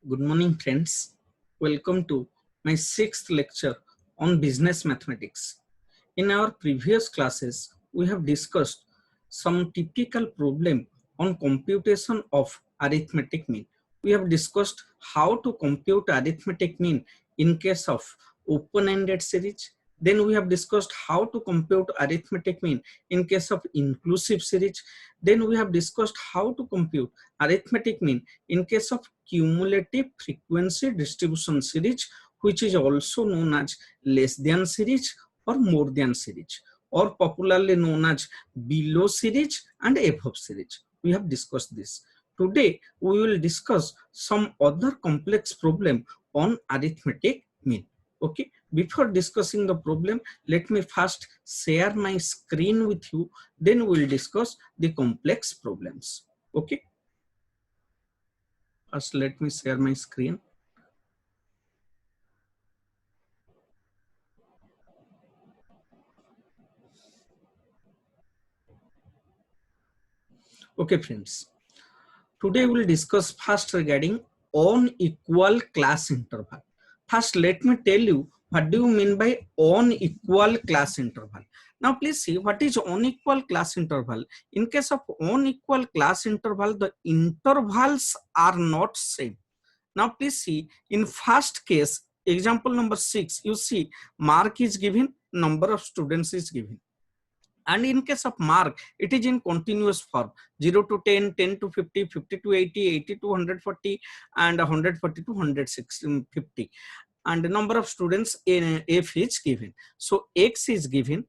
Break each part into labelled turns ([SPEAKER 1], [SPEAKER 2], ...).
[SPEAKER 1] Good morning, friends. Welcome to my sixth lecture on business mathematics. In our previous classes, we have discussed some typical problem on computation of arithmetic mean. We have discussed how to compute arithmetic mean in case of open-ended series. Then we have discussed how to compute arithmetic mean in case of inclusive series. Then we have discussed how to compute arithmetic mean in case of cumulative frequency distribution series, which is also known as less than series or more than series, or popularly known as below series and above series. We have discussed this. Today we will discuss some other complex problem on arithmetic mean. Okay, before discussing the problem, let me first share my screen with you, then we will discuss the complex problems. Okay, first let me share my screen. Okay, friends. Today we will discuss first regarding unequal class interval. First, let me tell you what do you mean by unequal class interval. Now, please see what is unequal class interval. In case of unequal class interval, the intervals are not same. Now, please see in first case, example number 6, you see mark is given, number of students is given. And in case of mark, it is in continuous form 0 to 10, 10 to 50, 50 to 80, 80 to 140, and 140 to 150. And the number of students in F is given. So X is given.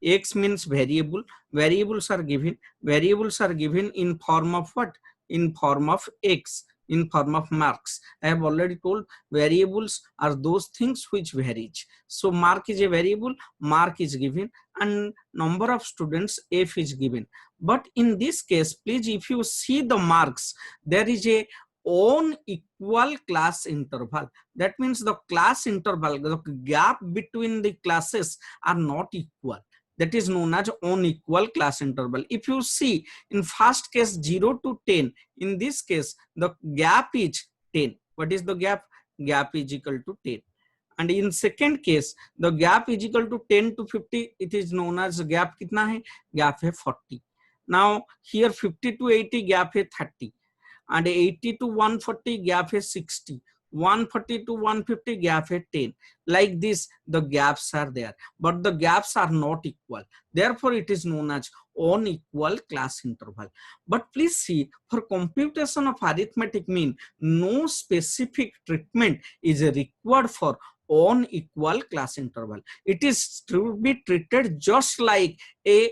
[SPEAKER 1] X means variable. Variables are given. Variables are given in form of what? In form of X, in form of marks. I have already told variables are those things which varies. So mark is a variable, mark is given, and number of students F is given. But in this case, please, if you see the marks, there is a unequal class interval. That means the class interval, the gap between the classes are not equal. That is known as unequal class interval. If you see in first case 0 to 10, in this case the gap is 10. What is the gap? Gap is equal to 10. And in second case the gap is equal to 10 to 50. It is known as gap kitna hai? Gap hai 40. Now here 50 to 80 gap hai 30, and 80 to 140 gap है 60, 140 to 150 gap है 10. Like this the gaps are there, but the gaps are not equal, therefore it is known as unequal class interval. But please see, for computation of arithmetic mean, no specific treatment is required for unequal class interval. It is to be treated just like a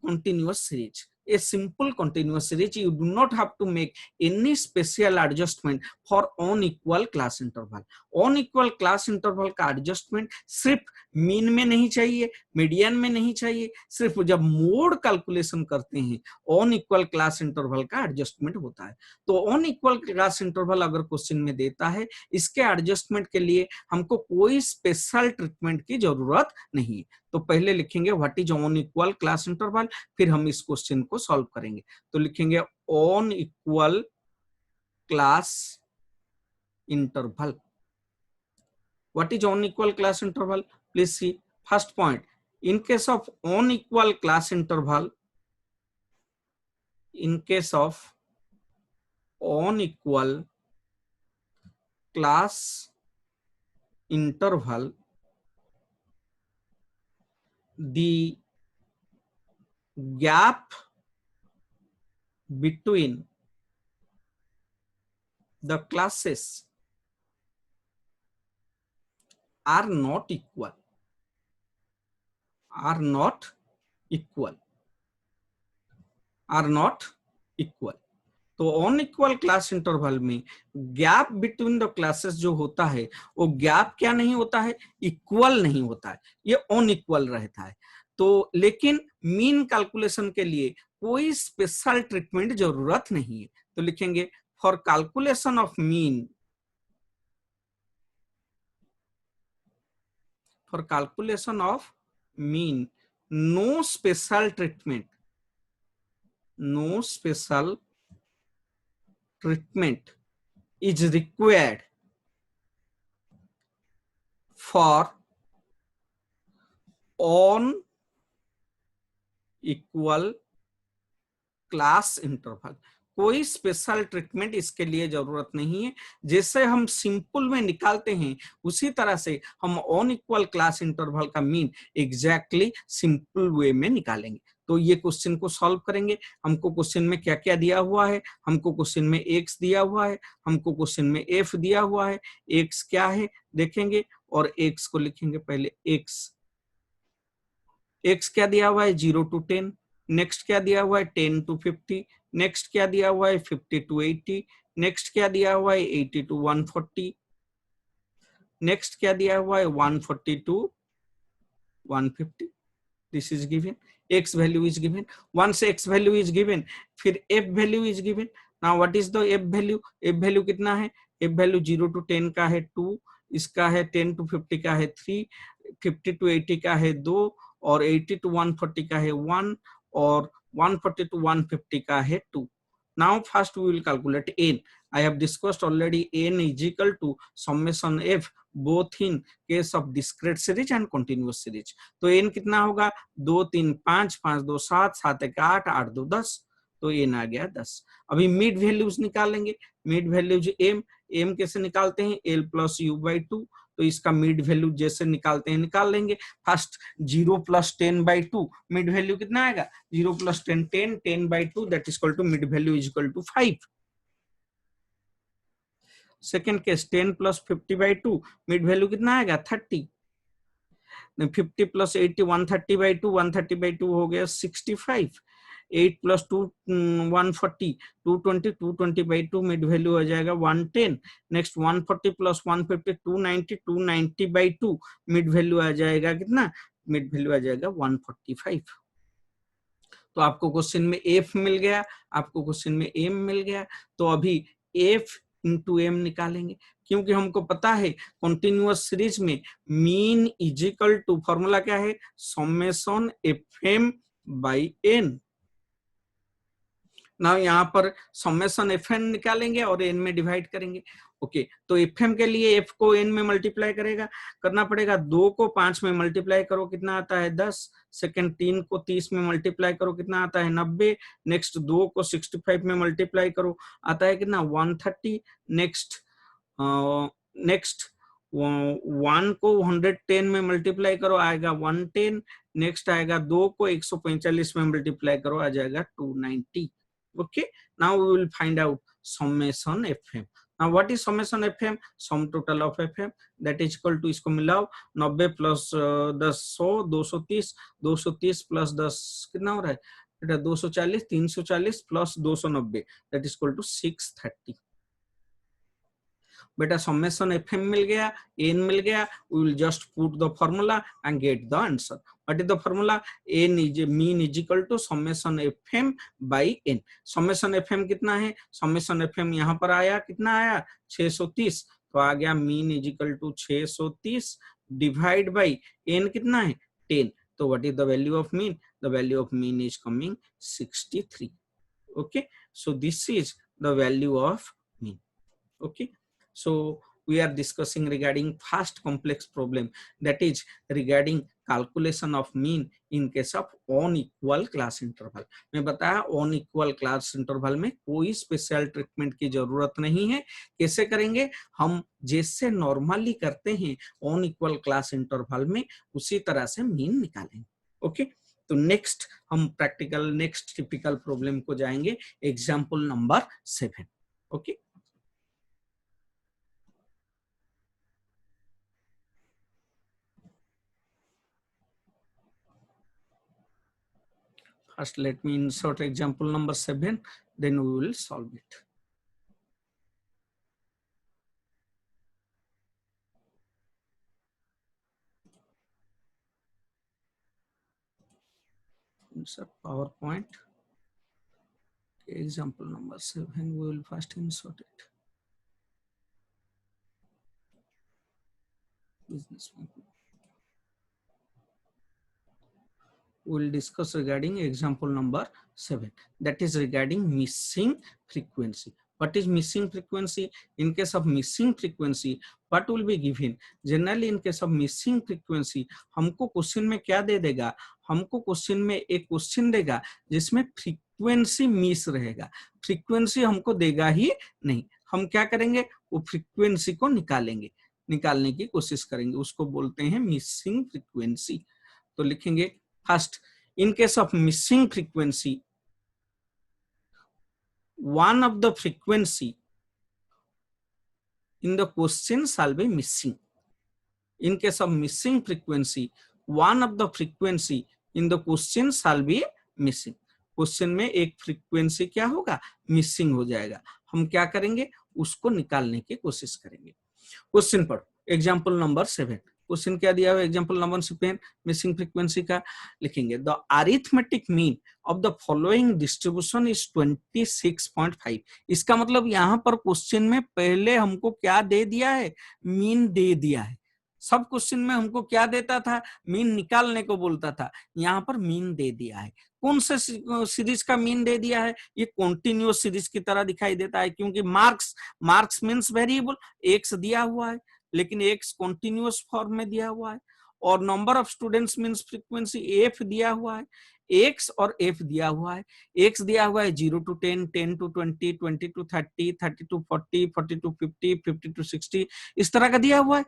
[SPEAKER 1] continuous series, a simple continuous series. You do not have to make any special adjustment for unequal class interval. unequal class interval का adjustment सिर्फ mean में नहीं चाहिए, median में नहीं चाहिए, सिर्फ जब मोड कैलकुलेशन करते हैं अनइक्वल क्लास इंटरवल का एडजस्टमेंट होता है. तो अनइक्वल क्लास इंटरवल अगर क्वेश्चन में देता है, इसके एडजस्टमेंट के लिए हमको कोई स्पेशल ट्रीटमेंट की जरूरत नहीं है. तो पहले लिखेंगे what is unequal class interval, फिर हम इस क्वेश्चन को सॉल्व करेंगे. तो लिखेंगे unequal class interval. What is unequal class interval? Please see first point. In case of unequal class interval, in case of unequal class interval, the gap between the classes are not equal, are not equal, are not equal. तो unequal class interval में gap between the classes जो होता है वो gap क्या नहीं होता है? इक्वल नहीं होता है, ये अनइक्वल रहता है. तो लेकिन मीन कैलकुलेशन के लिए कोई स्पेशल ट्रीटमेंट जरूरत नहीं है. तो लिखेंगे for calculation of mean, for calculation of mean, no special treatment, no special treatment is required for on equal class interval. कोई स्पेशल ट्रीटमेंट इसके लिए जरूरत नहीं है, जैसे हम सिंपल में निकालते हैं उसी तरह से हम ऑन इक्वल क्लास इंटरवल का मीन एग्जैक्टली सिंपल वे में निकालेंगे। तो ये क्वेश्चन को सॉल्व करेंगे। हमको क्वेश्चन में क्या क्या दिया हुआ है, हमको क्वेश्चन में x दिया हुआ है, हमको क्वेश्चन में f दिया हुआ है। x क्या है देखेंगे और x को लिखेंगे पहले। x क्या दिया हुआ है 0 to 10, नेक्स्ट क्या दिया हुआ है 10 to 50, नेक्स्ट क्या दिया हुआ है 50 to 80, नेक्स्ट क्या दिया हुआ है 80 to 140, नेक्स्ट क्या दिया हुआ है 140 to 150। this is given, x value is given। once x value is given फिर f value is given। now what is the f value? f value कितना है? f value 0 to 10 का है 2, इसका है 10 to 50 का है 3, 50 to 80 का है 2, और 80 to 140 का है 1, और 140 to 150 का है 2। now first we will calculate n। I have discussed already n is equal to summation f both in case of discrete series and continuous series। तो n कितना होगा 2 3 5, 5 2 7, 7 1 8, 8 2 10, तो n आ गया 10। अभी मिड वैल्यूज निकालेंगे। मिड वैल्यूज m कैसे निकालते हैं? l plus u by 2। तो इसका मिड वैल्यू जैसे निकालते हैं निकाल लेंगे। First 0 plus 10 by 2, mid value कितना आएगा? 0 plus 10 10, 10 by 2 that is equal to mid value is equal to 5। Second case 10 plus 50 by 2, mid value कितना आएगा? 30। 50 plus 80 130 by 2, 130 by 2 हो गया 65। 8 plus 2 140, 220, 220 by 2 मिड वैल्यू हो जाएगा 110। Next 140 plus 150 290, 290 by 2 mid value आ जाएगा कितना? मिड वैल्यू आ जाएगा 145। तो आपको क्वेश्चन में f मिल गया, आपको क्वेश्चन में m मिल गया। तो अभी f इंटू m निकालेंगे, क्योंकि हमको पता है कॉन्टिन्यूअस सीरीज में mean is equal to formula क्या है? Summation fm by n। ना यहाँ पर समेशन fn निकालेंगे और n में डिवाइड करेंगे। ओके, तो fm के लिए f को n में मल्टीप्लाई करना पड़ेगा। 2 को 5 में मल्टीप्लाई करो कितना आता है? 10। सेकंड 3 को 30 में मल्टीप्लाई करो कितना आता है? 90। नेक्स्ट 2 को 65 में मल्टीप्लाई करो आता है कितना? 130। नेक्स्ट नेक्स्ट 1 को 110 में मल्टीप्लाई करो आएगा 110। नेक्स्ट आएगा 2 को 145 में मल्टीप्लाई करो आ जाएगा 290। Okay, now we will find out summation fm। now what is summation fm? sum total of fm that is equal to, इसको मिलाओ 90 plus 10 100 230, 230 plus 10 कितना हो रहा है बेटा? 240, 340 plus 290 that is equal to 630। बेटा समेशन fm मिल गया, n मिल गया। we will just put the formula and get the answer। what is the formula? n is mean is equal to summation fm by n। summation fm कितना है? summation fm यहाँ पर आया कितना आया? 630। तो आ गया mean is equal to 630 divide by n कितना है? 10। तो what is the value of mean? the value of mean is coming 63। okay, so this is the value of mean। okay, so we are discussing regarding first complex problem, that is regarding calculation of mean in case of unequal class interval। मैं बताया unequal class interval में कोई special treatment की जरूरत नहीं है। कैसे करेंगे? हम जैसे नॉर्मली करते हैं unequal class interval में उसी तरह से मीन निकालेंगे। ओके, तो नेक्स्ट हम प्रैक्टिकल नेक्स्ट टिपिकल प्रॉब्लम को जाएंगे, example number 7। Okay, first let me insert example number 7, then we will solve it। insert PowerPoint, example number 7, we will first insert it। business we will discuss regarding example number 7, that is regarding missing frequency। What is missing frequency? In case of missing frequency, what will be given? Generally, in case of missing frequency, हमको question में क्या दे देगा? हमको question में एक question देगा जिसमें frequency miss रहेगा, फ्रीक्वेंसी हमको देगा ही नहीं। हम क्या करेंगे? वो फ्रीक्वेंसी को निकालेंगे, निकालने की कोशिश करेंगे, उसको बोलते हैं मिसिंग फ्रीक्वेंसी। तो लिखेंगे first, in case of missing frequency, one of the frequency in the question shall be missing. In case of missing frequency, one of the frequency in the question shall be missing. Question में एक frequency क्या होगा? Missing हो जाएगा। हम क्या करेंगे? उसको निकालने की कोशिश करेंगे। क्वेश्चन पढ़ो, एग्जाम्पल नंबर 7। क्वेश्चन क्या दिया हुआ? एग्जाम्पल नंबर 7 मिसिंग फ्रीक्वेंसी का लिखेंगे, the arithmetic mean of the following distribution is 26.5। इसका मतलब यहाँ पर क्वेश्चन में पहले हमको क्या दे दिया है? मीन दे दिया है। सब क्वेश्चन में हमको क्या देता था? मीन निकालने को बोलता था, यहाँ पर मीन दे दिया है। कौन से सीरीज का मीन दे दिया है? ये कॉन्टिन्यूअस सीरीज की तरह दिखाई देता है, क्योंकि मार्क्स मीन्स वेरिएबल, एक्स दिया हुआ है, लेकिन एक्स कॉन्टिन्यूअस फॉर्म में दिया हुआ है, और number of students means frequency F दिया हुआ है, एक्स और एफ दिया हुआ है। एक्स दिया हुआ है 0 to 10, 10 to 20, 20 to 30, 30 to 40, 40 to 50, 50 to 60, इस तरह का दिया हुआ है।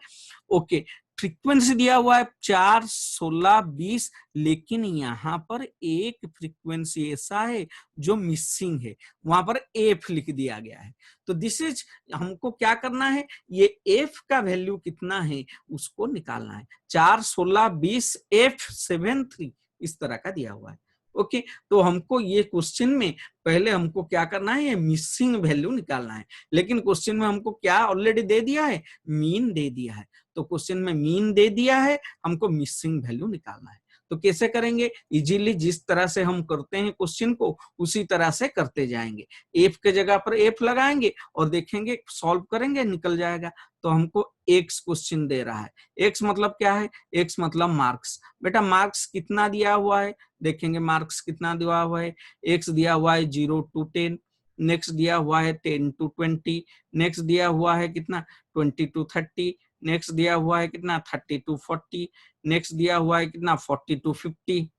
[SPEAKER 1] ओके, फ्रीक्वेंसी दिया हुआ है 4, 16, 20, लेकिन यहाँ पर एक फ्रीक्वेंसी ऐसा है जो मिसिंग है, वहां पर एफ लिख दिया गया है। तो दिस इज, हमको क्या करना है? ये एफ का वैल्यू कितना है उसको निकालना है। 4, 16, 20, एफ 7, 3 इस तरह का दिया हुआ है। ओके, तो हमको ये क्वेश्चन में पहले हमको क्या करना है? मिसिंग वैल्यू निकालना है, लेकिन क्वेश्चन में हमको क्या ऑलरेडी दे दिया है? मीन दे दिया है। तो क्वेश्चन में मीन दे दिया है, हमको मिसिंग वैल्यू निकालना है। तो कैसे करेंगे? इजीली जिस तरह से हम करते हैं क्वेश्चन को उसी तरह से करते जाएंगे। एफ के जगह पर एफ लगाएंगे और देखेंगे, सॉल्व करेंगे, निकल जाएगा। तो हमको एक्स क्वेश्चन दे रहा है। एक्स मतलब क्या है? एक्स मतलब मार्क्स। बेटा मार्क्स कितना दिया हुआ है? देखेंगे मार्क्स कितना दिया हुआ है। एक्स दिया हुआ है 0 to 10, नेक्स्ट दिया हुआ है 10 to 20, नेक्स्ट दिया हुआ है कितना? 20 to 30, नेक्स्ट दिया हुआ है कितना? 30 to 40, नेक्स्ट दिया हुआ है कितना? 40 to 50,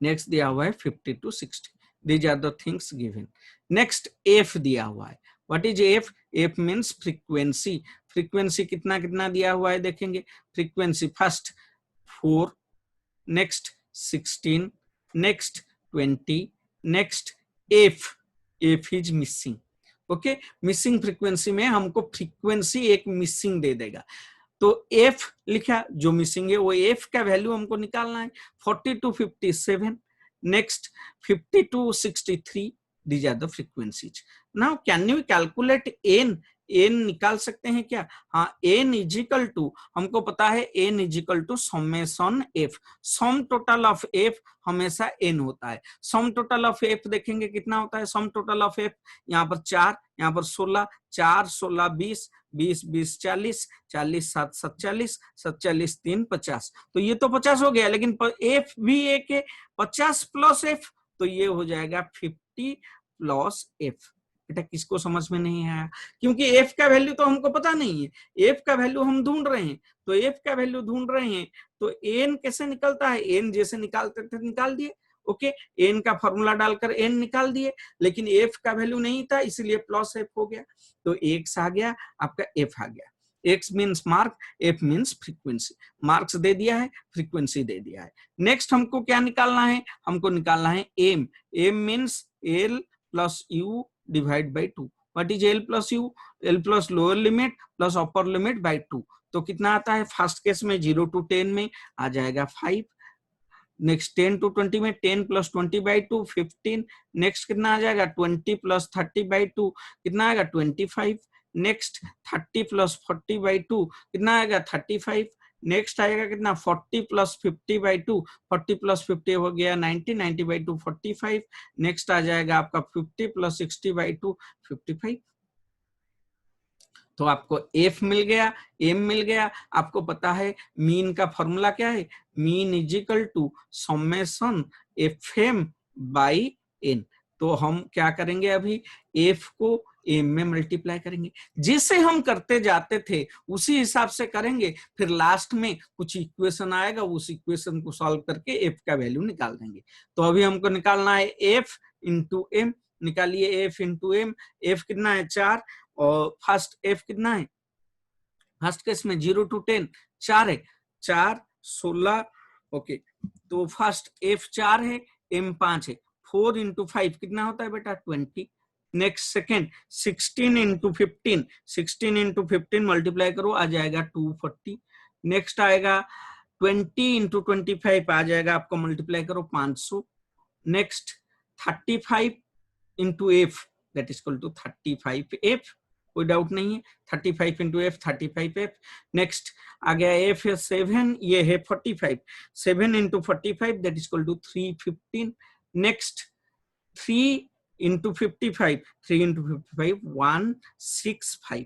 [SPEAKER 1] नेक्स्ट दिया हुआ है 50 to 60। These are the things given. Next F दिया हुआ है। What is F? F means frequency. Frequency कितना कितना दिया हुआ है? देखेंगे frequency first 4, next 16, next 20, next F, F is missing. Okay, missing frequency में हमको फ्रीक्वेंसी एक मिसिंग दे देगा। तो एफ लिखा, जो मिसिंग है वो एफ का वैल्यू हमको निकालना है। 40 to 57, next 50 to 63, these are the frequencies. Now can you calculate n? n निकाल सकते हैं क्या? हाँ, n इज इक्वल टू, हमको पता है n is equal to summation f। Sum total of f हमेशा n होता है। सम टोटल ऑफ f देखेंगे कितना होता है? सम टोटल ऑफ f यहाँ पर 4, यहाँ पर 16, 4, 16, 20, 20, 20, 40, 40, 7, 47, 47, 3, 50। तो ये तो 50 हो गया, लेकिन f भी एक है, 50 प्लस f, तो ये हो जाएगा 50 प्लस f। बेटा किसको समझ में नहीं आया? क्योंकि f का वैल्यू तो हमको पता नहीं है, f का वैल्यू हम ढूंढ रहे हैं। तो f का वैल्यू ढूंढ रहे हैं, तो n कैसे निकलता है? n जैसे निकालते थे निकाल दिए। ओके, n का फॉर्मूला डालकर n निकाल दिए, लेकिन f का वैल्यू नहीं था, इसीलिए प्लस f हो गया। तो x आ गया, आपका f आ गया। x means mark, f means frequency. Marks दे दिया है, फ्रीक्वेंसी दे दिया है। नेक्स्ट हमको क्या निकालना है? हमको निकालना है m। m means l plus u divide by 2। What is l plus u? l plus lower limit plus upper limit by 2। तो कितना आता है? फर्स्ट केस में 0 to 10 में आ जाएगा 5, नेक्स्ट 10 to 20 में 10 प्लस 20 बाई 2 15, नेक्स्ट कितना आ जाएगा? 20 प्लस 30 बाई 2 कितना आएगा? 25, नेक्स्ट 30 प्लस 40 बाई 2 कितना आएगा? 35, नेक्स्ट आएगा कितना? 40 प्लस 50 बाई 2, 40 प्लस 50 हो गया 90, 90 बाई 2 45, नेक्स्ट आ जाएगा आपका 50 प्लस 60 बाई 2 55। तो आपको f मिल गया, m मिल गया। आपको पता है मीन का फॉर्मूला क्या है? Mean is equal to summation fm by n। तो हम क्या करेंगे, अभी f को m में मल्टीप्लाई करेंगे, जैसे हम करते जाते थे उसी हिसाब से करेंगे, फिर लास्ट में कुछ इक्वेशन आएगा, उस इक्वेशन को सॉल्व करके f का वैल्यू निकाल देंगे। तो अभी हमको निकालना है f इंटू एम, निकालिए f इंटू एम। f कितना है 4, और फर्स्ट f कितना है, फर्स्ट केस में 0 to 10 4 है, 4 16, ओके। तो फर्स्ट f 4 है, m 5 है, 4 इंटू 5 कितना होता है बेटा 20। Next second 16 into 15, 16 into 15 multiply करो आ जाएगा 240। नेक्स्ट आएगा 20 इंटू 25 आ जाएगा आपको, मल्टीप्लाई करो 500। Next 35 into F that is equal to 35f, कोई डाउट नहीं है, 35 इंटू एफ 35f। नेक्स्ट आ गया एफ है 7, ये है 45, 7 into 45 that is equal to 315। Next 3 into 55, 3 into 55 165,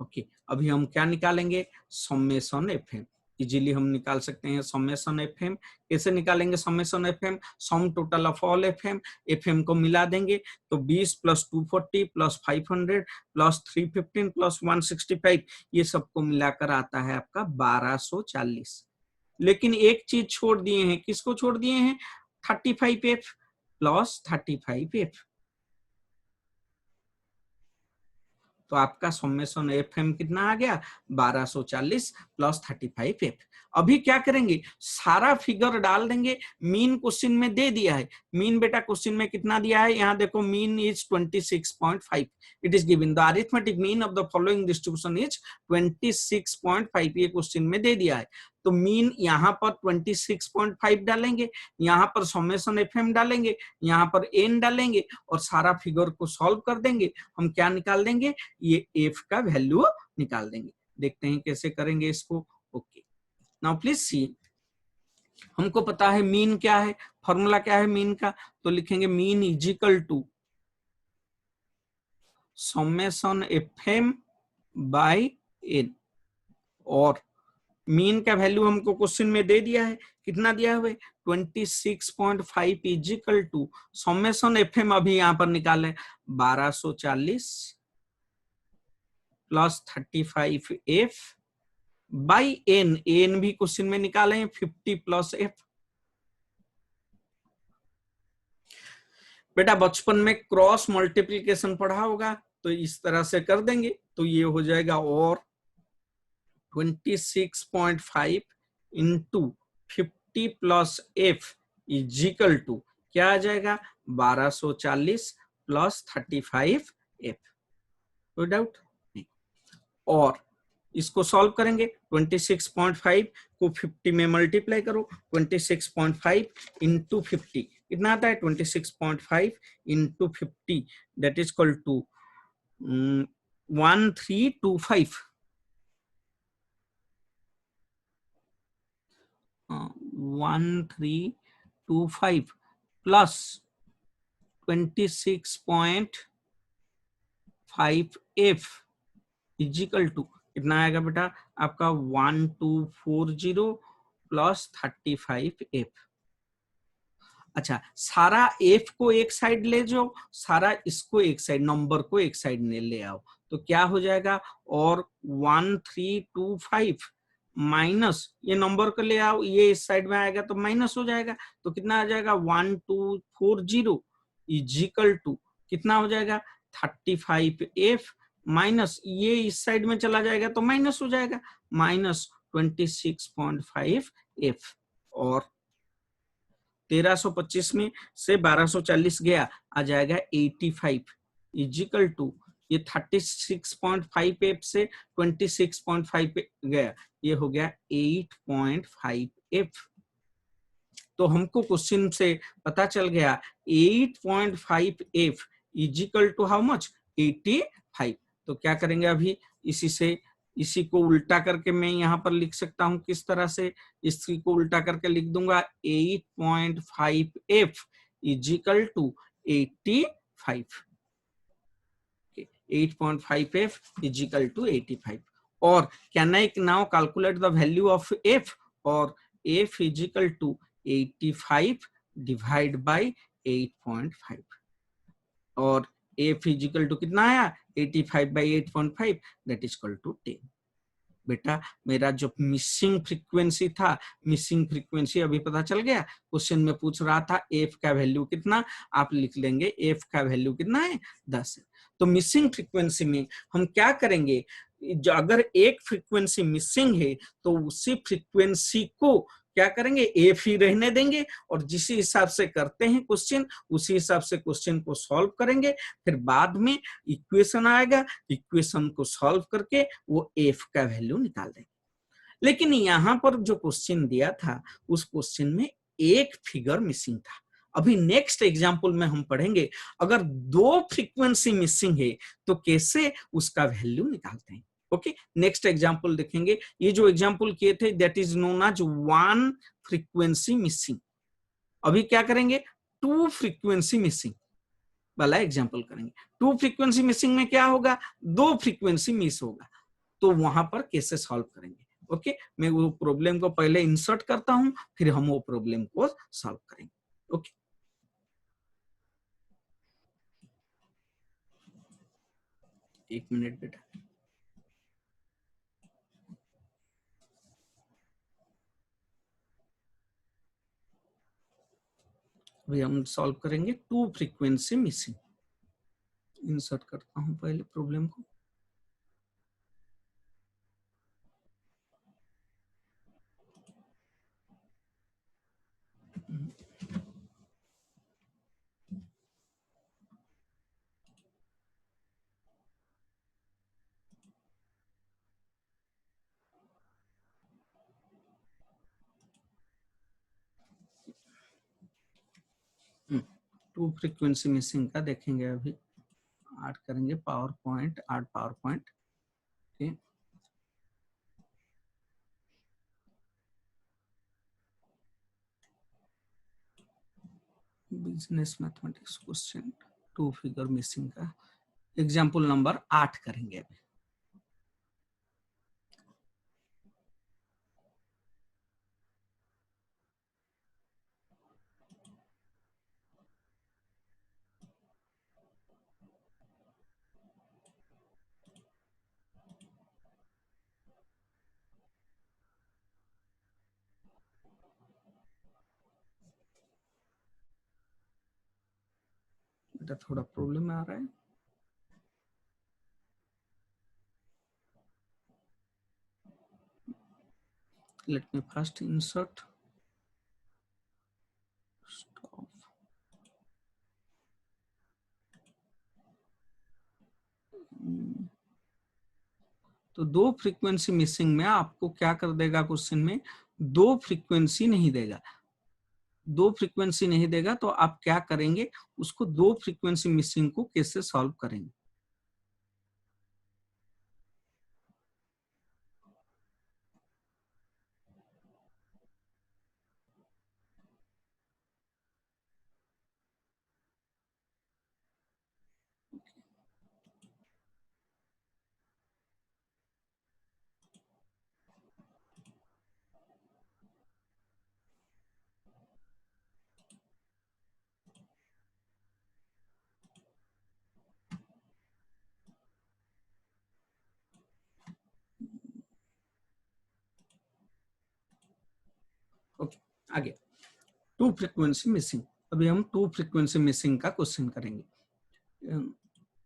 [SPEAKER 1] okay. अभी हम क्या निकालेंगे, समेशन एफएम, इजीली हम निकाल सकते हैं समेशन एफएम। कैसे निकालेंगे summation FM, some total of all FM, FM को मिला देंगे तो 20 प्लस 240 प्लस 500 प्लस 315 प्लस 165, ये सबको मिलाकर आता है आपका 1240। लेकिन एक चीज छोड़ दिए हैं, किसको छोड़ दिए हैं, 35f प्लस 35f, तो आपका समेशन एफएम कितना आ गया 1240 प्लस 35f। अभी क्या करेंगे, सारा फिगर डाल देंगे, मीन क्वेश्चन में दे दिया है, मीन बेटा क्वेश्चन में कितना दिया है, यहाँ देखो mean is 26.5, it is given the arithmetic mean of the following distribution is 26.5, ये क्वेश्चन में दे दिया है। तो मीन यहाँ पर 26.5 डालेंगे, यहाँ पर समेशन एफएम डालेंगे, यहाँ पर एन डालेंगे और सारा फिगर को सॉल्व कर देंगे। हम क्या निकाल देंगे, ये एफ का वैल्यू निकाल देंगे। देखते हैं कैसे करेंगे इसको, ओके। नाउ प्लीज सी, हमको पता है मीन क्या है, फॉर्मूला क्या है मीन का, तो लिखेंगे mean is equal to summation FM by N, और मीन का वैल्यू हमको क्वेश्चन में दे दिया है, कितना दिया है 26.5 is equal to summation FM, अभी यहां पर निकाले 1240 plus 35f by N, N भी क्वेश्चन में निकाले हैं 50 प्लस एफ। बेटा बचपन में क्रॉस मल्टीप्लीकेशन पढ़ा होगा, तो इस तरह से कर देंगे, तो ये हो जाएगा और 26.5 into 50 plus F is equal to क्या आ जाएगा 1240 प्लस 35f, कोई डाउट नहीं। और इसको सॉल्व करेंगे, 26.5 को 50 में मल्टीप्लाई करो, 26.5 इंटू 50 कितना आता है 26.5 into 50 that is equal to 1325, 1325 plus 26.5f is equal to कितना आएगा बेटा आपका 1240 प्लस 35f। अच्छा, सारा f को एक साइड ले जाओ, सारा इसको एक साइड, नंबर को एक साइड में ले आओ, तो क्या हो जाएगा, और 1325 माइनस ये नंबर को ले आओ, ये इस साइड में आएगा तो माइनस हो जाएगा, तो कितना आ जाएगा 1240 इजिकल टू कितना हो जाएगा 35f माइनस ये इस साइड में चला जाएगा तो माइनस हो जाएगा माइनस 26.5f, और 1325 में से 1240 गया आ जाएगा 85 इजिकल टू ये 36.5f से 26.5 गया, ये हो गया 8.5f। तो हमको क्वेश्चन से पता चल गया 8.5f is equal to how much 85। तो क्या करेंगे अभी इसी को उल्टा करके मैं यहाँ पर लिख सकता हूं, किस तरह से, इसी को उल्टा करके लिख दूंगा 8.5f is equal to 85, 8.5f is equal to 85। और can I now calculate the value of f, और f is equal to 85 divide by 8.5 और f इजिकल टू कितना आया 85/8.5 दैट इज इक्वल टू 10। बेटा मेरा जो मिसिंग फ्रीक्वेंसी था, मिसिंग फ्रीक्वेंसी अभी पता चल गया। क्वेश्चन में पूछ रहा था एफ का वैल्यू कितना, आप लिख लेंगे एफ का वैल्यू कितना है 10 है। तो मिसिंग फ्रीक्वेंसी में हम क्या करेंगे, जो अगर एक फ्रीक्वेंसी मिसिंग है तो उसी फ्रीक्वेंसी को क्या करेंगे एफ ही रहने देंगे और जिस हिसाब से करते हैं क्वेश्चन उसी हिसाब से क्वेश्चन को सॉल्व करेंगे। फिर बाद में इक्वेशन आएगा, इक्वेशन को सॉल्व करके वो एफ का वैल्यू निकाल देंगे। लेकिन यहाँ पर जो क्वेश्चन दिया था उस क्वेश्चन में एक फिगर मिसिंग था। अभी नेक्स्ट एग्जाम्पल में हम पढ़ेंगे अगर दो फ्रीक्वेंसी मिसिंग है तो कैसे उसका वैल्यू निकालते हैं। ओके, नेक्स्ट एग्जाम्पल देखेंगे। ये जो एग्जाम्पल किए थे that is known as one frequency missing. अभी क्या करेंगे, टू फ्रीक्वेंसी मिसिंग वाला एग्जाम्पल करेंगे। टू फ्रीक्वेंसी मिसिंग में क्या होगा, दो फ्रीक्वेंसी मिस होगा, तो वहां पर कैसे सॉल्व करेंगे। ओके, मैं वो प्रॉब्लम को पहले इंसर्ट करता हूं फिर हम वो प्रॉब्लम को सॉल्व करेंगे। ओके, एक मिनट बेटा। अभी हम सॉल्व करेंगे टू फ्रीक्वेंसी मिसिंग। इंसर्ट करता हूं पहले प्रॉब्लम को। टू फ्रीक्वेंसी मिसिंग का देखेंगे। अभी ऐड करेंगे power point, add power point. Okay, business mathematics question two figure missing का एग्जाम्पल नंबर 8 करेंगे। अभी बेटा थोड़ा प्रॉब्लम आ रहा है। Let me first insert stop. तो दो फ्रीक्वेंसी मिसिंग में आपको क्या कर देगा, क्वेश्चन में दो फ्रीक्वेंसी नहीं देगा। दो फ्रीक्वेंसी नहीं देगा तो आप क्या करेंगे, उसको दो फ्रीक्वेंसी मिसिंग को कैसे सॉल्व करेंगे। ओके, आगे टू फ्रीक्वेंसी मिसिंग। अभी हम टू फ्रीक्वेंसी मिसिंग का क्वेश्चन करेंगे।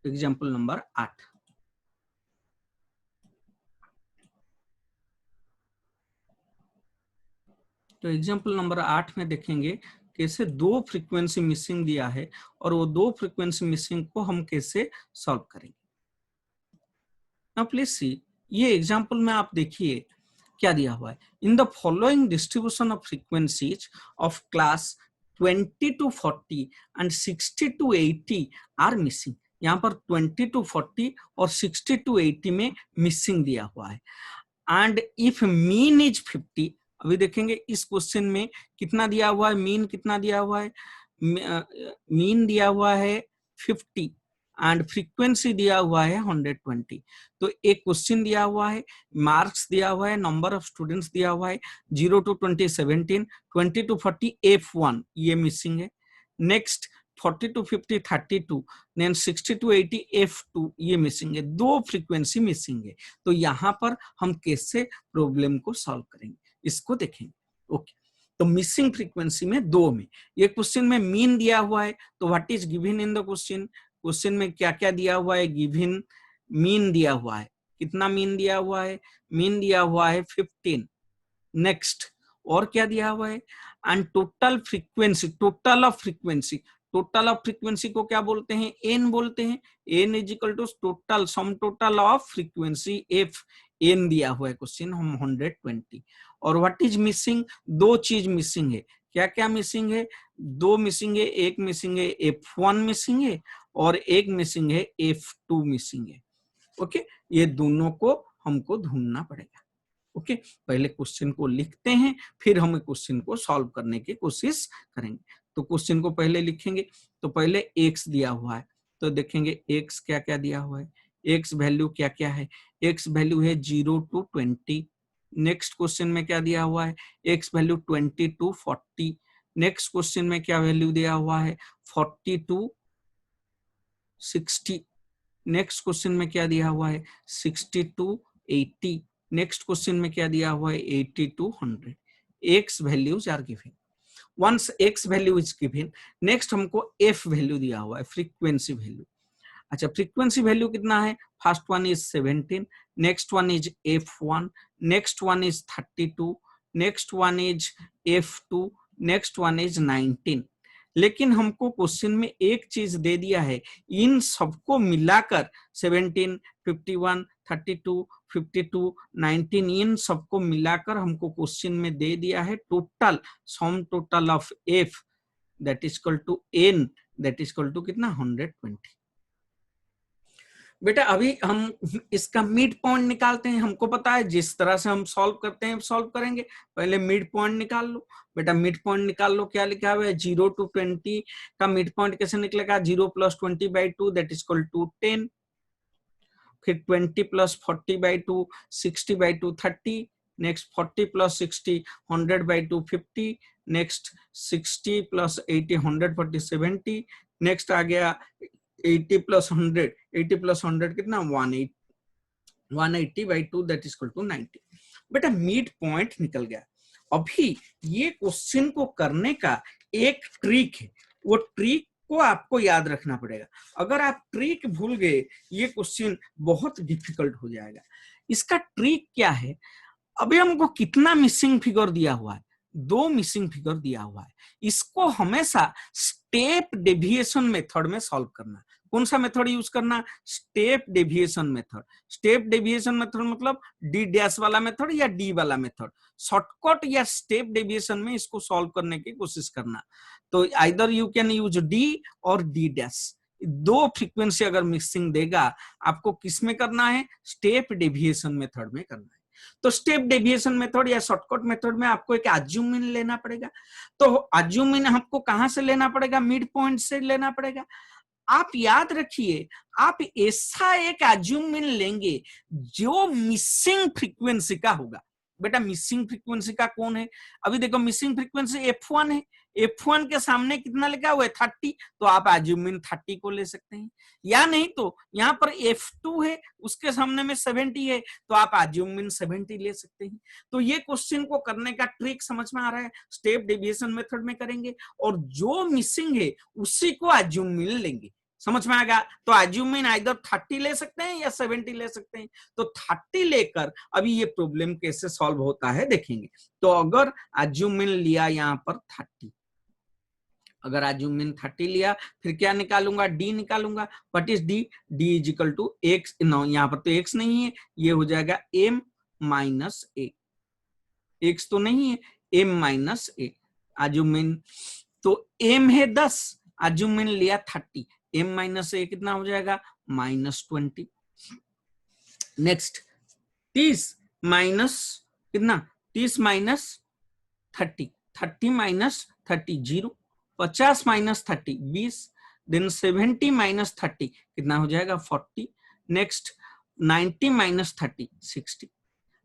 [SPEAKER 1] Example number 8। तो एग्जाम्पल नंबर 8 में देखेंगे कैसे दो फ्रीक्वेंसी मिसिंग दिया है और वो दो फ्रीक्वेंसी मिसिंग को हम कैसे सॉल्व करेंगे। नाउ प्लीज सी, ये एग्जाम्पल में आप देखिए क्या दिया हुआ है। In the following distribution of frequencies of class 20 to 40 and 60 to 80 are missing. यहाँ पर 20 to 40 और 60 to 80 में मिसिंग दिया हुआ है। एंड इफ मीन इज 50, अभी देखेंगे इस क्वेश्चन में कितना दिया हुआ है, मीन कितना दिया हुआ है, मीन दिया हुआ है 50 एंड फ्रीक्वेंसी दिया हुआ है 120। तो एक क्वेश्चन दिया हुआ है, मार्क्स दिया हुआ है, नंबर ऑफ स्टूडेंट्स दिया हुआ है 0 to 20 17, 20 to 40 F1 ये मिसिंग है। Next 40 to 50 32, then 60 to 80 F2 ये मिसिंग है, 2 फ्रीक्वेंसी मिसिंग है। तो यहाँ पर हम कैसे प्रॉब्लम को सॉल्व करेंगे इसको देखेंगे। ओके, तो मिसिंग फ्रीक्वेंसी में 2 में, ये क्वेश्चन में मीन दिया हुआ है, तो what is given in the question, question में क्या क्या दिया हुआ है, गिवन मीन दिया हुआ है, कितना मीन दिया हुआ है, मीन दिया हुआ है 15। नेक्स्ट और क्या दिया हुआ है, and total frequency, total of frequency, total of frequency को क्या बोलते हैं, एन बोलते हैं, N is equal to total sum total of frequency F, N दिया हुआ है क्वेश्चन हम 120। और व्हाट इज मिसिंग, 2 चीज मिसिंग है, क्या क्या मिसिंग है, 2 मिसिंग है, एक मिसिंग है F1 मिसिंग है और एक मिसिंग है F2 मिसिंग है। ओके, ये दोनों को हमको ढूंढना पड़ेगा। ओके, पहले क्वेश्चन को लिखते हैं, फिर हम क्वेश्चन को सॉल्व करने की कोशिश करेंगे। तो क्वेश्चन को पहले लिखेंगे, तो पहले x दिया हुआ है, तो देखेंगे x क्या क्या दिया हुआ है, x वैल्यू क्या क्या है, x वैल्यू है 0 to 20। नेक्स्ट क्वेश्चन में क्या दिया हुआ है, x value 20 to 40। Next question में क्या वैल्यू दिया हुआ है, 40 to 60। नेक्स्ट क्वेश्चन में क्या दिया हुआ है, 60 to 80। नेक्स्ट क्वेश्चन में क्या दिया हुआ है, 80 to 100। x values are given, once x value is given, next हमको f वैल्यू दिया हुआ है, फ्रीक्वेंसी वैल्यू। अच्छा, फ्रीक्वेंसी वैल्यू कितना है, first one is 17, next one is F1, next one is 32, next one is F2, next one is 19। लेकिन हमको question में एक चीज दे दिया है, इन सबको मिलाकर 17, 51, 32, 52, 19, इन सबको मिलाकर हमको क्वेश्चन में दे दिया है total sum total of f that is equal to n that is equal to कितना 120। बेटा अभी हम इसका मिड पॉइंट निकालते हैं, हमको पता है जिस तरह से हम सॉल्व करते हैं सॉल्व करेंगे। पहले मिड पॉइंट निकाल लो बेटा, मिड पॉइंट निकाल लो, क्या लिखा हुआ है 0 to 20 का मिड पॉइंट कैसे निकलेगा, 0 + 20/2 दैट इज इक्वल टू 10, फिर 20 + 40/2 60/2 30, नेक्स्ट 40 + 60 100/2 50, नेक्स्ट 60 + 80 140 70, नेक्स्ट आ गया 80 + 100, 80 + 100 कितना 180, 180/2 दैट इज इक्वल टू 90। बेटा मिड पॉइंट निकल गया। अभी ये क्वेश्चन को करने का एक ट्रिक है, वो ट्रिक को आपको याद रखना पड़ेगा। अगर आप ट्रिक भूल गए ये क्वेश्चन बहुत डिफिकल्ट हो जाएगा। इसका ट्रिक क्या है, अभी हमको कितना मिसिंग फिगर दिया हुआ है, 2 मिसिंग फिगर दिया हुआ है, इसको हमेशा स्टेप डेविएशन मेथड में सॉल्व करना। कौन सा मेथड यूज करना, step deviation method. Step deviation method मतलब डी डैश वाला मेथड या डी वाला मेथड, शॉर्टकट या स्टेप डेविएशन में इसको सॉल्व करने की कोशिश करना। तो either you can use D और डी डैश। 2 फ्रीक्वेंसी अगर मिसिंग देगा, आपको किस में करना है, स्टेप डेविएशन मेथड में करना है। तो स्टेप डेविएशन मेथड या शॉर्टकट मेथड में आपको एक एज्यूमिन लेना पड़ेगा। तो एज्यूमिन हमको कहां से लेना पड़ेगा, मिड पॉइंट से लेना पड़ेगा। आप याद रखिए, आप ऐसा एक एज्यूमिन लेंगे जो मिसिंग फ्रीक्वेंसी का होगा। बेटा मिसिंग फ्रीक्वेंसी का कौन है, अभी देखो मिसिंग फ्रीक्वेंसी F1 है, F1 के सामने कितना लिखा हुआ है 30, तो आप एज्यूमिन 30 को ले सकते हैं। या नहीं तो यहाँ पर F2 है, उसके सामने में 70 है, तो आप एज्यूमिन 70 ले सकते हैं। तो ये क्वेश्चन को करने का ट्रिक समझ में आ रहा है, स्टेप डेविएशन मेथड में करेंगे और जो मिसिंग है उसी को एज्यूमिन लेंगे। समझ में आएगा, तो एज्यूमिन आइदर 30 ले सकते हैं या 70 ले सकते हैं। तो 30 लेकर अभी ये प्रॉब्लम कैसे सॉल्व होता है देखेंगे। तो अगर एज्यूमिन लिया यहाँ पर 30, अगर एज्यूमिन 30 लिया, फिर क्या निकालूंगा, डी निकालूंगा। What is D, D is equal to X, no यहाँ पर तो एक्स नहीं है, ये हो जाएगा m - a, एक्स तो नहीं है, m - a एज्यूमिन, तो m है 10, एज्यूमिन लिया 30, m - a कितना हो जाएगा -20। नेक्स्ट 30 माइनस कितना, 30 - 30, 30 - 30 0, 50 - 30 20, देन 70 - 30 कितना हो जाएगा 40, नेक्स्ट 90 - 30 60।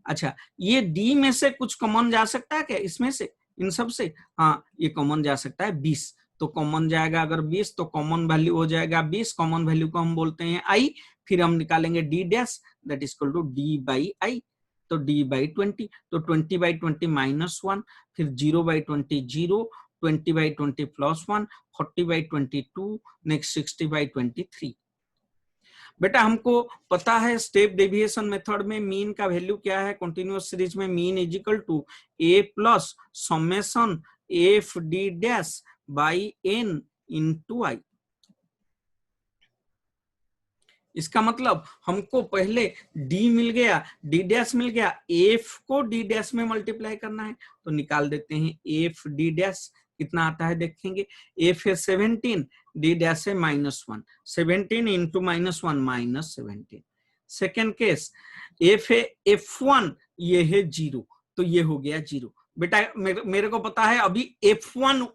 [SPEAKER 1] अच्छा, ये डी में से कुछ कॉमन जा सकता है क्या, इसमें से इन सब से, हाँ ये कॉमन जा सकता है 20, तो कॉमन जाएगा अगर 20 तो कॉमन वैल्यू हो जाएगा 20, कॉमन वैल्यू को हम बोलते हैं आई, फिर हम निकालेंगे D dash that is equal to D by I, तो डी बाई 20, तो 20 बाई 20 -1, फिर 0 by 20 0, 20 by 20 +1, 40 by 22, next 60 by 23। बेटा हमको पता है स्टेप डेविएशन मेथड में मीन का वैल्यू क्या है, कंटिन्यूअस सीरीज में mean is equal to A plus summation F D dash by N into I. इसका मतलब हमको पहले d मिल गया, d डैश मिल गया, f को d डैश में मल्टीप्लाई करना है, तो निकाल देते हैं f d डैश कितना आता है देखेंगे। f है 17, d डैश है -1, 17 इंटू -1 -17। सेकेंड केस f है f1, ये है 0, तो ये हो गया 0। बेटा मेरे को पता है अभी f1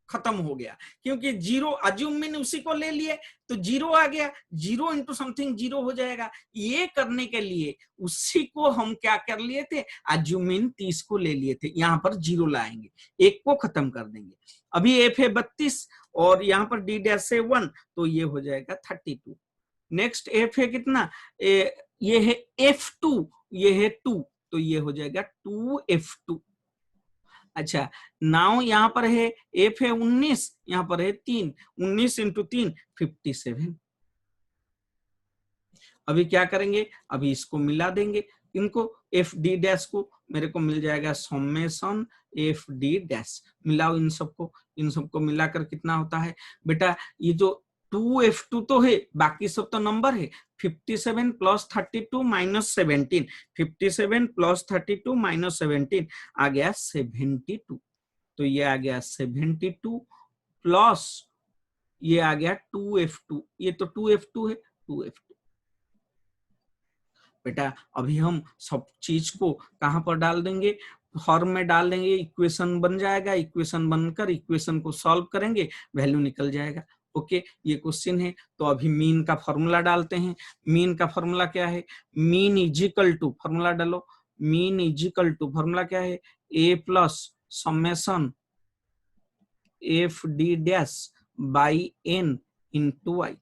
[SPEAKER 1] खत्म हो गया, क्योंकि 0 अज्यूम मैंने उसी को ले लिए तो 0 आ गया, 0 इंटू समथिंग 0 हो जाएगा। ये करने के लिए उसी को हम क्या कर लिए थे, अज्यूमिन 30 को ले लिए थे, यहाँ पर 0 लाएंगे, एक को खत्म कर देंगे। अभी एफ है 32 और यहाँ पर डी डैश है 1, तो ये हो जाएगा 32। नेक्स्ट एफ है कितना, ये है f2, ये है 2, तो ये हो जाएगा 2f2। अच्छा नाउ यहाँ पर है एफ है 19, यहाँ पर है 3, 19 इंटू 3 57। अभी क्या करेंगे, अभी इसको मिला देंगे, इनको एफ डी डैश को, मेरे को मिल जाएगा समेशन एफ डी डैश, मिलाओ इन सबको मिलाकर कितना होता है बेटा, ये जो 2f2 तो है, बाकी सब तो नंबर है, 57 प्लस 32 माइनस 17, 57 प्लस 32 माइनस 17 आ गया 72, तो ये आ गया 72 प्लस ये आ गया 2f2, ये तो 2f2 है, 2f2। बेटा अभी हम सब चीज को कहां पर डाल देंगे, फॉर्म में डाल देंगे, इक्वेशन बन जाएगा, इक्वेशन बनकर इक्वेशन को सॉल्व करेंगे, वैल्यू निकल जाएगा। ओके ये क्वेश्चन है, तो अभी मीन का फॉर्मूला डालते हैं। मीन का फॉर्मूला क्या है, मीन इजिकल टू, फॉर्मूला डालो, मीन इजिकल टू, फॉर्मूला क्या है, A plus summation F D dash by N into I.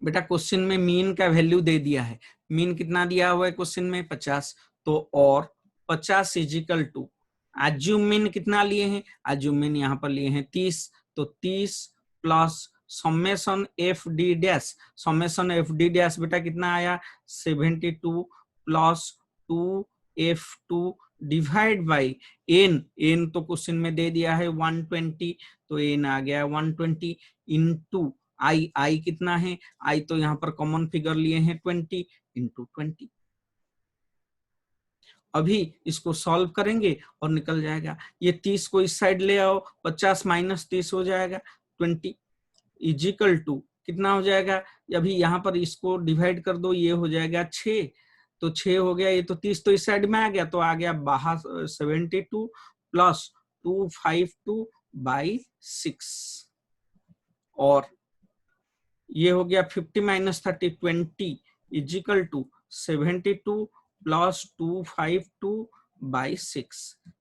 [SPEAKER 1] बेटा क्वेश्चन में मीन का वैल्यू दे दिया है, मीन कितना दिया हुआ है क्वेश्चन में 50, तो और 50 इजिकल टू एज्यूम मीन कितना लिए हैं, एज्यूम मीन यहाँ पर लिए हैं 30, तो 30 plus summation F D dash, summation F D dash बेटा कितना आया 72 plus 2f2 divide by N, N तो क्वेश्चन में दे दिया है 120, तो एन आ गया 120 इंटू आई, आई कितना है, आई तो यहाँ पर कॉमन फिगर लिए हैं 20 इंटू 20। अभी इसको सॉल्व करेंगे और निकल जाएगा, ये 30 को इस साइड ले आओ, 50 माइनस 30 हो जाएगा 20 इजिकल टू कितना हो जाएगा, अभी यहाँ पर इसको डिवाइड कर दो, ये हो जाएगा 6, तो 6 हो गया, ये तो 30 तो इस साइड में आ गया, तो आ गया बाहर 72 प्लस 252 बाई 6, और ये हो गया 50 minus 30 20 is equal to 72 plus 252 by 6।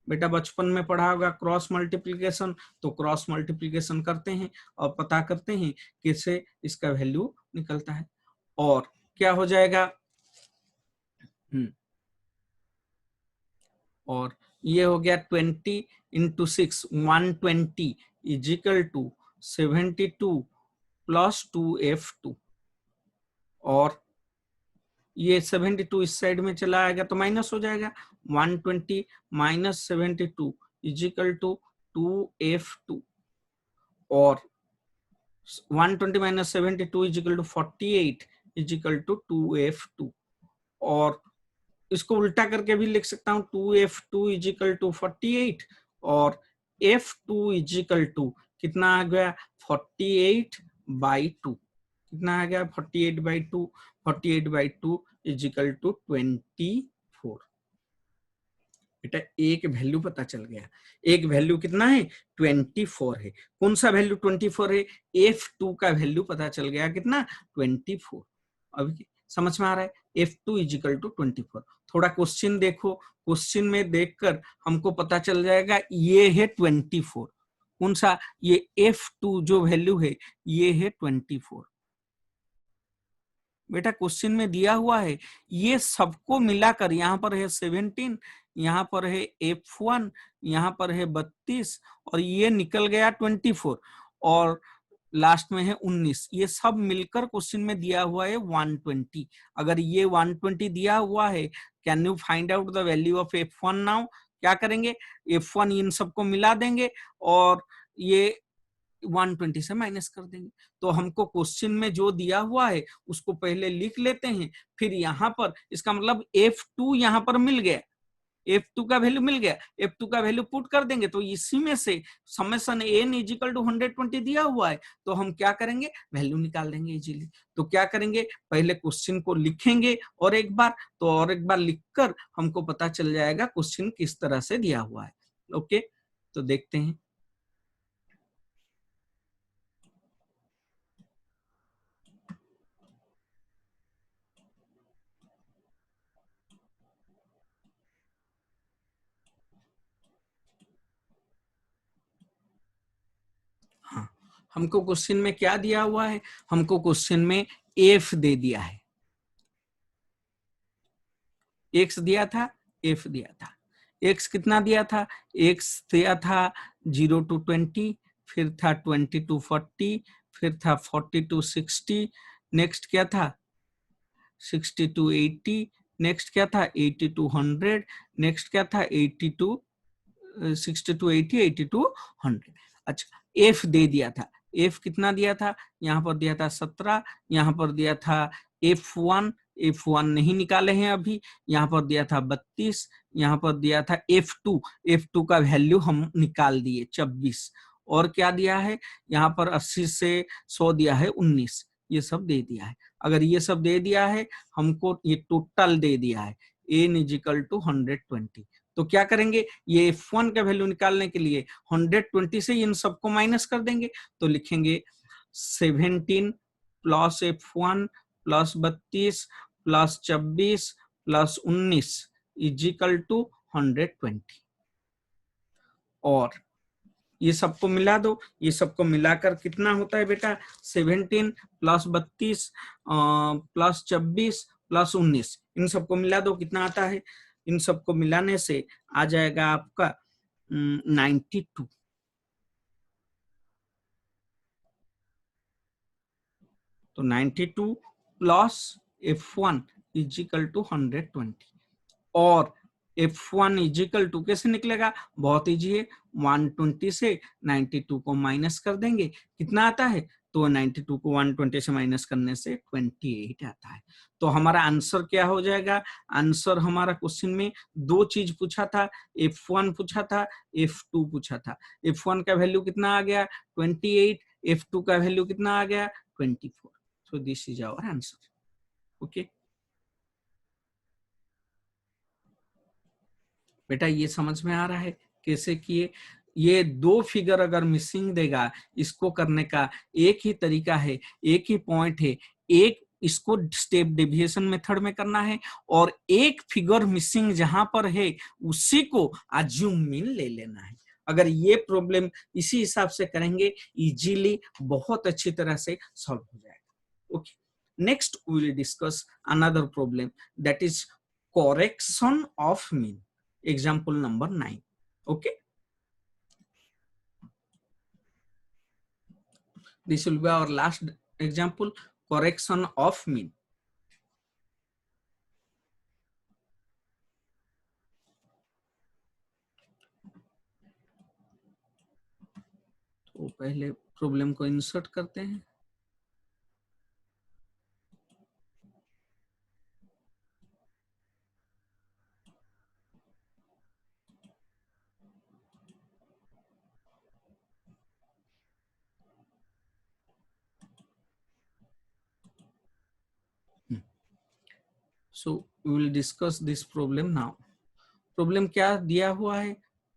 [SPEAKER 1] बेटा बचपन में पढ़ा होगा क्रॉस मल्टीप्लीकेशन, तो क्रॉस मल्टीप्लीकेशन करते हैं और पता करते हैं किससे इसका वैल्यू निकलता है, और क्या हो जाएगा, और ये हो गया 20 into 6 120 is equal to 72 plus 2f2, और ये 72 इस साइड में चला आएगा तो माइनस हो जाएगा, 120 माइनस 72 इजिकल टू 2f2, और 120 minus 72 is equal to 48 is equal to 2f2, और इसको उल्टा करके भी लिख सकता हूं 2f2 इजिकल टू 48, और f2 इजिकल टू कितना आ गया 48 बाई 2, कितना आ गया 48 बाई 2, 48 बाई 2 इजिकल टू 24। बेटा एक वैल्यू पता चल गया, एक वैल्यू कितना है 24 है, कौन सा वैल्यू 24 है, f2 का वैल्यू पता चल गया कितना 24। अभी समझ में आ रहा है, f2 इजिकल टू 24। थोड़ा क्वेश्चन देखो, क्वेश्चन में देखकर हमको पता चल जाएगा ये है 24। कौन सा? ये F2 जो वैल्यू है ये है 24। बेटा क्वेश्चन में दिया हुआ है, ये सबको मिलाकर यहाँ पर है 17, यहाँ पर है F1, यहाँ पर है 32 और ये निकल गया 24 और लास्ट में है 19। ये सब मिलकर क्वेश्चन में दिया हुआ है 120। अगर ये 120 दिया हुआ है, can you find out the value of F1 now? क्या करेंगे? F1 इन सबको मिला देंगे और ये 120 से माइनस कर देंगे। तो हमको क्वेश्चन में जो दिया हुआ है उसको पहले लिख लेते हैं, फिर यहाँ पर इसका मतलब F2 यहाँ पर मिल गया, F2 का वैल्यू मिल गया, F2 का वैल्यू पुट कर देंगे तो इसी में से समेशन n इजिकल टू 120 दिया हुआ है, तो हम क्या करेंगे? वैल्यू निकाल देंगे इजीली। तो क्या करेंगे? पहले क्वेश्चन को लिखेंगे और एक बार, तो और एक बार लिखकर हमको पता चल जाएगा क्वेश्चन किस तरह से दिया हुआ है। ओके, तो देखते हैं। हाँ, हमको क्वेश्चन में क्या दिया हुआ है? हमको क्वेश्चन में एफ दे दिया है, एक्स दिया था, एफ दिया था। एक्स कितना दिया था? एक्स दिया था 0 to 20, फिर था 20 to 40, फिर था 40 to 60, नेक्स्ट क्या था? 60 to 80, नेक्स्ट क्या था? 80 to 100, नेक्स्ट क्या था? 60 to 80, 80 to 100। अच्छा, एफ दे दिया था। एफ कितना दिया था? यहाँ पर दिया था 17, यहाँ पर दिया था F1, F1 नहीं निकाले हैं अभी, यहाँ पर दिया था 32, यहाँ पर दिया था F2, F2 का वैल्यू हम निकाल दिए 24, और क्या दिया है? यहाँ पर 80 से 100 दिया है 19। ये सब दे दिया है। अगर ये सब दे दिया है, हमको ये टोटल दे दिया है n इजिकल टू 120। तो क्या करेंगे? ये F1 का वैल्यू निकालने के लिए 120 से इन सबको माइनस कर देंगे, तो लिखेंगे 17 plus F1 plus 32 plus 24 plus 19 is equal to 120। और ये सबको मिला दो, ये सबको मिलाकर कितना होता है बेटा? 17 प्लस 32 प्लस 24 प्लस 19, इन सबको मिला दो, कितना आता है? इन सबको मिलाने से आ जाएगा आपका 92। तो 92 प्लस F1 इजिकल टू 120। और F1 इजिकल टू कैसे निकलेगा? बहुत इजी है, 120 से 92 को माइनस कर देंगे, कितना आता है? तो 92 को 120 से माइनस करने से 28 आता है। तो हमारा आंसर क्या हो जाएगा? आंसर हमारा क्वेश्चन में दो चीज पूछा था, F1 पूछा था, F2 पूछा था। F1 का वैल्यू कितना आ गया? 28, F2 का वैल्यू कितना आ गया? 24। So this is our answer. Okay बेटा, ये समझ में आ रहा है कैसे किए? ये दो फिगर अगर मिसिंग देगा, इसको करने का एक ही तरीका है, एक ही पॉइंट है, एक इसको स्टेप डेविएशन मेथड में करना है, और एक फिगर मिसिंग जहां पर है उसी को अज्यूम मीन ले लेना है। अगर ये प्रॉब्लम इसी हिसाब से करेंगे, इजीली बहुत अच्छी तरह से सॉल्व हो जाएगा। Okay, next we will discuss another problem, that is correction of mean. Example number 9. Okay, this will be our last example, correction of mean. तो पहले प्रॉब्लम को इंसर्ट करते हैं। So we will discuss this problem now. Problem क्या दिया हुआ है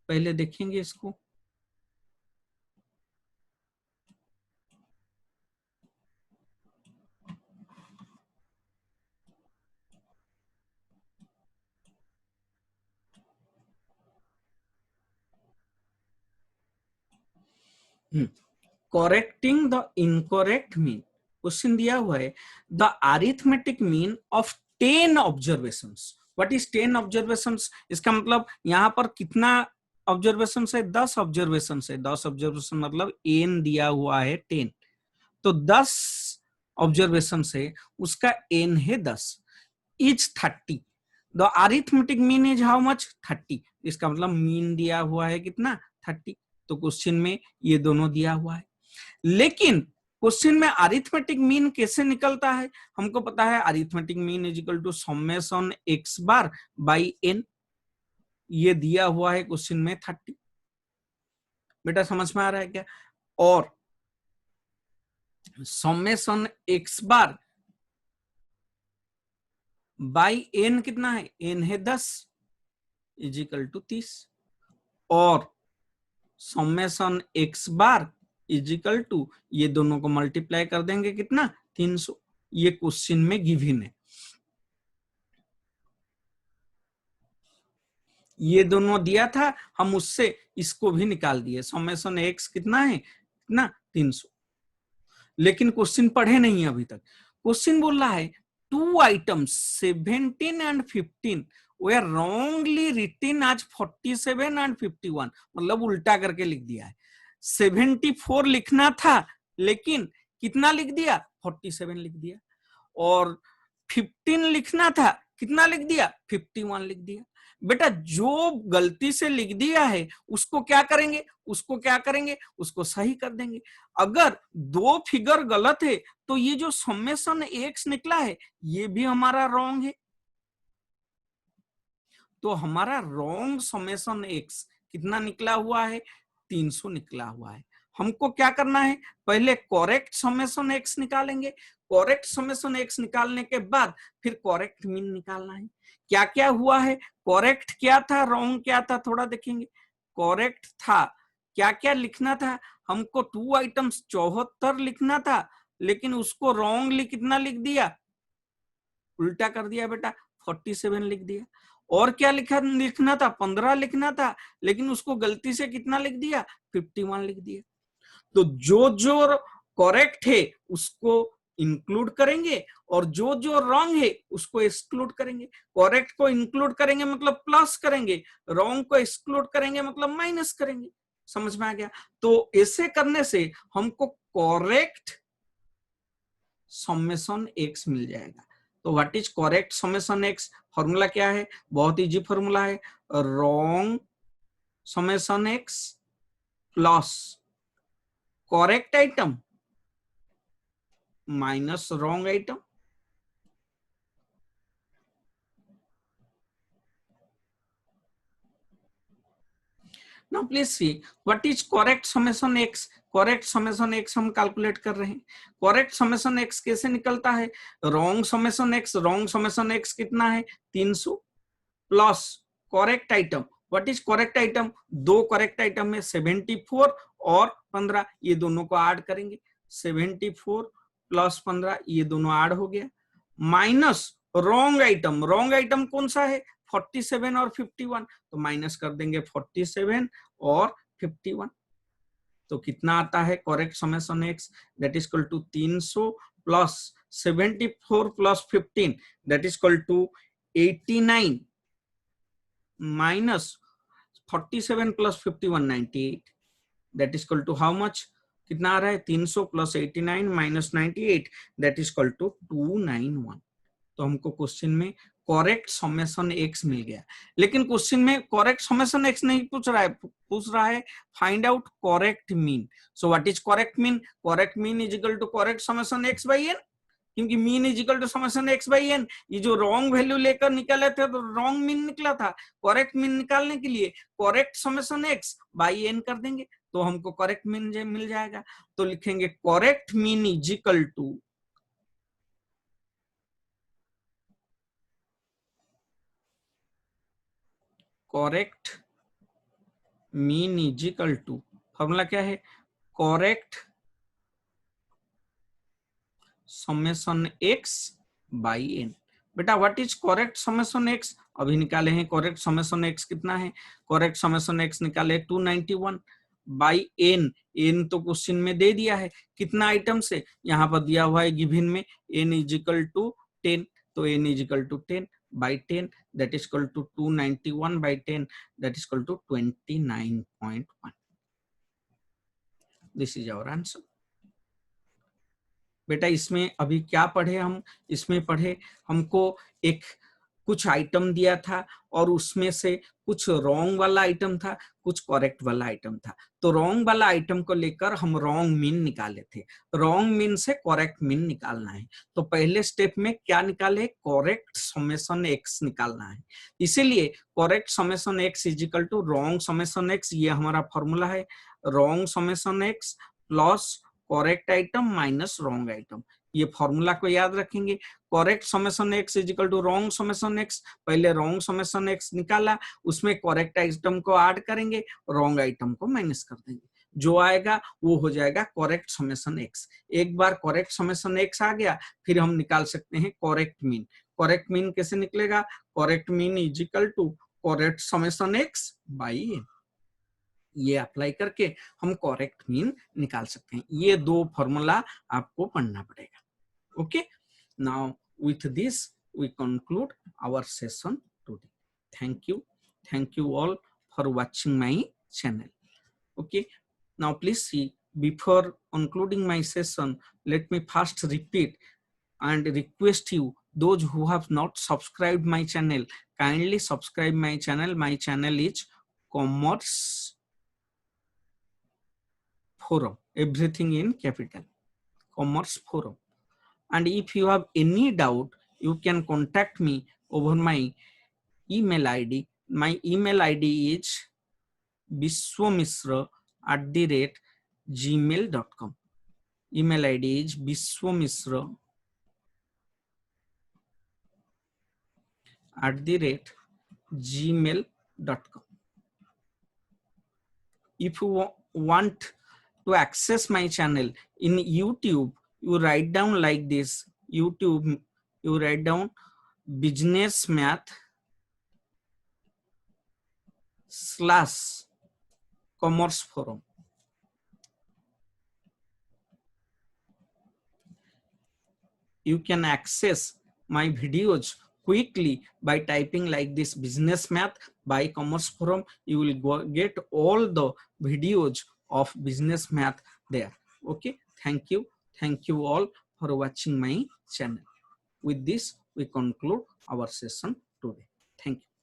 [SPEAKER 1] पहले देखेंगे इसको। Correcting the incorrect mean, question दिया हुआ है the arithmetic mean of 10 observations. What is 10 observations? इसका मतलब यहाँ पर कितना ऑब्जर्वेशन है? 10 ऑब्जर्वेशन है। 10 ऑब्जर्वेशन मतलब एन दिया हुआ है 10, तो 10 ऑब्जर्वेशन है, उसका एन है 10, is 30। The arithmetic mean is how much? 30। इसका मतलब मीन दिया हुआ है कितना? 30। तो क्वेश्चन में ये दोनों दिया हुआ है, लेकिन क्वेश्चन में अरिथमेटिक मीन कैसे निकलता है? हमको पता है arithmetic mean is equal to summation X bar by N, ये दिया हुआ है क्वेश्चन में 30। बेटा समझ में आ रहा है क्या? और summation X bar by N कितना है? एन है 10 इज इक्वल टू 30, और summation X bar is equal to, ये दोनों को मल्टीप्लाई कर देंगे कितना? 300। ये क्वेश्चन में गिवन है, ये दोनों दिया था, हम उससे इसको भी निकाल दिए। समेशन एक्स कितना है? कितना? 300। लेकिन क्वेश्चन पढ़े नहीं अभी तक। क्वेश्चन बोल रहा है two items 17 and 15 were wrongly written as 47 and 51, मतलब उल्टा करके लिख दिया है। 74 लिखना था, लेकिन कितना लिख दिया? 47 लिख दिया। और 15 लिखना था, कितना लिख दिया? 51 लिख दिया। बेटा जो गलती से लिख दिया है उसको क्या करेंगे? उसको क्या करेंगे? उसको सही कर देंगे। अगर दो फिगर गलत है तो ये जो समेशन एक्स निकला है ये भी हमारा रॉन्ग है। तो हमारा रॉन्ग समेशन एक्स कितना निकला हुआ है? 300 निकला हुआ है। हमको क्या करना है? पहले करेक्ट समेशन एक्स निकालेंगे। करेक्ट समेशन एक्स निकालने के बाद फिर करेक्ट मीन निकालना है। क्या क्या हुआ है? करेक्ट क्या था, रॉन्ग क्या था, थोड़ा देखेंगे। करेक्ट था, क्या क्या लिखना था? हमको 2 आइटम्स 74 लिखना था, लेकिन उसको रॉन्गली कितना लिख दिया? उल्टा कर दिया बेटा, 47 लिख दिया। और क्या लिखना था? 15 लिखना था, लेकिन उसको गलती से कितना लिख दिया? 51 लिख दिया। तो जो जो करेक्ट है उसको इंक्लूड करेंगे, और जो जो रॉन्ग है उसको एक्सक्लूड करेंगे। करेक्ट को इंक्लूड करेंगे मतलब प्लस करेंगे, रॉन्ग को एक्सक्लूड करेंगे मतलब माइनस करेंगे। समझ में आ गया? तो ऐसे करने से हमको करेक्ट समेशन एक्स मिल जाएगा। तो what is correct summation x? Formula क्या है? बहुत इजी फॉर्मूला है, wrong summation X plus correct item minus wrong item. Now please see what is correct summation x. Correct summation x हम calculate कर रहे हैं। करेक्ट समेशन एक्स कैसे निकलता है? Wrong summation x, wrong summation x कितना है? 300 plus correct item. What is correct item? दो करेक्ट आइटम है 74 और 15, ये दोनों को ऐड करेंगे। 74 प्लस 15 ये दोनों ऐड हो गया, minus wrong item. Wrong item कौन सा है? 47 और 51, तो माइनस कर देंगे 47 और 51। तो कितना आता है correct summation X? That is equal to 300 plus 74 plus 15 that is equal to 89 minus 47 plus 51 98 that is equal to how much? कितना आ रहा है? 300 plus 89 minus 98 that is equal to 291। तो हमको क्वेश्चन में करेक्ट समेशन एक्स मिल गया। लेकिन question में करेक्ट समेशन एक्स नहीं पूछ रहा है, पूछ रहा है find out correct mean. So what is correct mean? Correct mean is equal to correct summation X by N, क्योंकि mean is equal to summation X by N. ये जो रॉन्ग वैल्यू लेकर निकाले थे तो रॉन्ग मीन निकला था। Correct mean निकालने के लिए correct summation X by N कर देंगे तो हमको करेक्ट मीन मिल जाएगा। तो लिखेंगे correct mean is equal to correct mean is equal to, formula क्या है? Correct summation X by N. बेटा what is correct summation X? अभी निकाले हैं करेक्ट समेशन एक्स कितना है? करेक्ट समेशन एक्स निकाले 291 बाई एन, एन तो क्वेश्चन में दे दिया है कितना आइटम से, यहाँ पर दिया हुआ है गिवन में एन इज इक्वल टू 10, तो N is equal to 10 by 10 that is equal to 291 by 10 that is equal to 29.1. This is our answer. बेटा इसमें अभी क्या पढ़े हम, इसमें पढ़े हमको एक कुछ आइटम दिया था और उसमें से कुछ रॉन्ग वाला आइटम था, कुछ करेक्ट वाला आइटम था। तो रॉन्ग वाला आइटम को लेकर हम रॉन्ग मीन निकाले थे, रॉन्ग मीन से करेक्ट मीन निकालना है। तो पहले स्टेप में क्या निकाले, करेक्ट समेशन एक्स निकालना है। इसीलिए correct summation X is equal to wrong summation X, ये हमारा फॉर्मूला है, wrong summation X plus correct item minus wrong item. ये फॉर्मूला को याद रखेंगे, correct summation X is equal to wrong summation X. पहले रॉन्ग समेशन एक्स निकाला, उसमें करेक्ट आइटम को ऐड करेंगे, रॉन्ग आइटम को माइनस कर देंगे, जो आएगा वो हो जाएगा करेक्ट समेशन एक्स। एक बार करेक्ट समेशन एक्स आ गया, फिर हम निकाल सकते हैं करेक्ट मीन। करेक्ट मीन कैसे निकलेगा, correct mean is equal to correct summation X by N. ये अप्लाई करके हम करेक्ट मीन निकाल सकते हैं। ये दो फॉर्मूला आपको पढ़ना पड़ेगा। Okay, now with this we conclude our session today. Thank you all for watching my channel. Okay, now please see, before concluding my session, let me first repeat and request you, those who have not subscribed my channel, kindly subscribe my channel. My channel is Commerce Forum, everything in capital, Commerce Forum. And if you have any doubt, you can contact me over my email id. My email id is biswamishra@gmail.com. email id is biswamishra@gmail.com. If you want to access my channel in YouTube, you write down like this, YouTube, you write down business math / commerce forum. You can access my videos quickly by typing like this, business math by commerce forum. You will get all the videos of business math there. Okay, thank you all for watching my channel. With this we conclude our session today. Thank you.